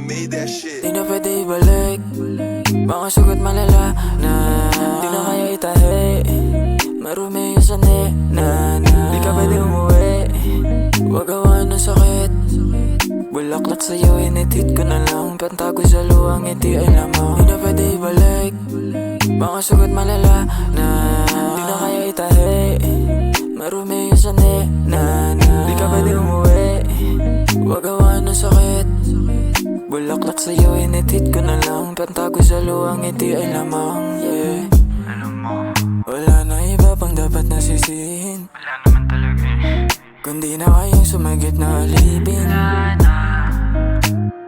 made that shit. Di na pwede ibalik, mga sugat malala na di na kaya itahi. Marumi yung sani na di ka pwede umuwi. Wag gawa ng sakit, bulaklak sa'yo, initid ko na lang. Pantago sa luwang, hindi ay lamang. Di na pwede ibalik, mga sugat malala na di na kaya itahi. Marumi yung sani na di ka pwede umuwi. Wag gawa ng sakit, bulaklak sa'yo, initid ko na lang. Pantago sa luwang, hindi ay lamang. Yeah. Alam mo, Wala na iba pang dapat nasisihin, wala naman talaga kundi na kayang sumagit na alipin.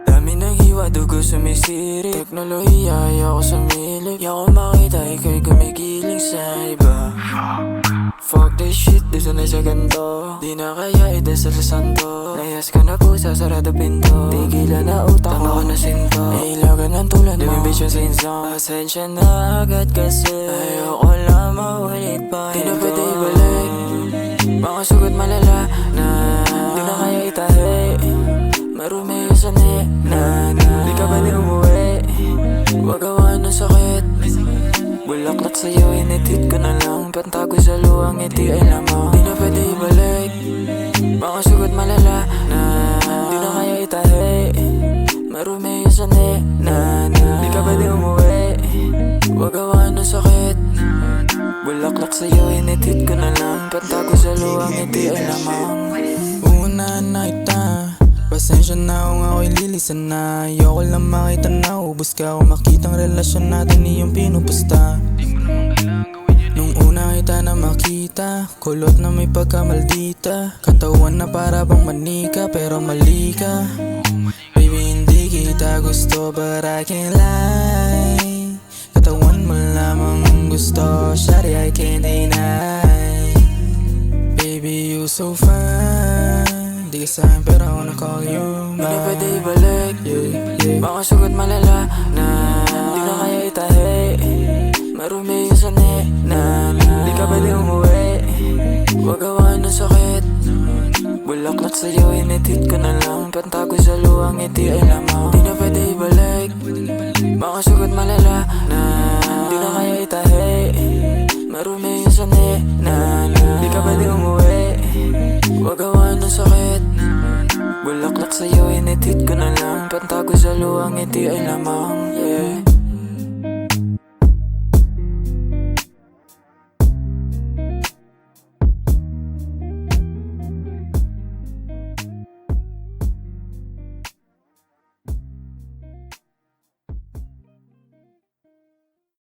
Dami ng hiwa, dugo sumisiri. Teknolohiya, ayoko sumilip. Ayoko makita ikaw'y gumigiling sa iba. Fuck this shit, di sanay sa ganto. Di na kaya idasal sa santo. Layas ka na pusa, sarado pinto. Tigilan na utak ko, tama ko na sinto. Nailagan ng tulad mo, ambisyon sa insong. Pasensya na agad kasi ayoko lang maulit pa. Di na pwede ibalik, mga sugat malala na di na kaya itahi. Marumi yung sani na di ka pwede umuwi. Wag gawa ng sakit, bulaklak sa'yo, initid ko na lang. Pantago sa luwang, hindi ay lamang. Di na pwede ibalik, mga sugat malala na di na kaya itahi. Marumi yung sani na di ka pwede umuwi. Wag gawa ng sakit, bulaklak sa'yo, initid ko na lang. Pantago sa luwang, hindi ay lamang. Una na kita, pasensya na kung ako'y lilisan na. Ayoko lang makita na ubos ka, kung makitang relasyon natin iyong pinupusta. Nung una kita na makita, kulot na may pagkamaldita. Katawan na para bang manika, pero mali ka. Baby, hindi kita gusto, but I can't lie. Katawan mo lamang ang gusto, shawty, I can't deny. Baby, you so fine. Di ka sa'kin pero I wanna call you Di na mine. pwede ibalik, mga sugat malala na di na kaya itahi. Marumi yung sani na di ka pwede umuwi. Wag gawa ng sakit, bulaklak sa'yo, initid ko na lang. Pantago sa luwang, hindi ay lamang. Di na pwede ibalik, mga sugat malala na di na kaya itahi. Marumi yung sani na di ka pwede umuwi. Wag gawa ng sakit, bulaklak sa'yo, initid ko na lang. Pantago sa luwang, hindi ay lamang. Yeah.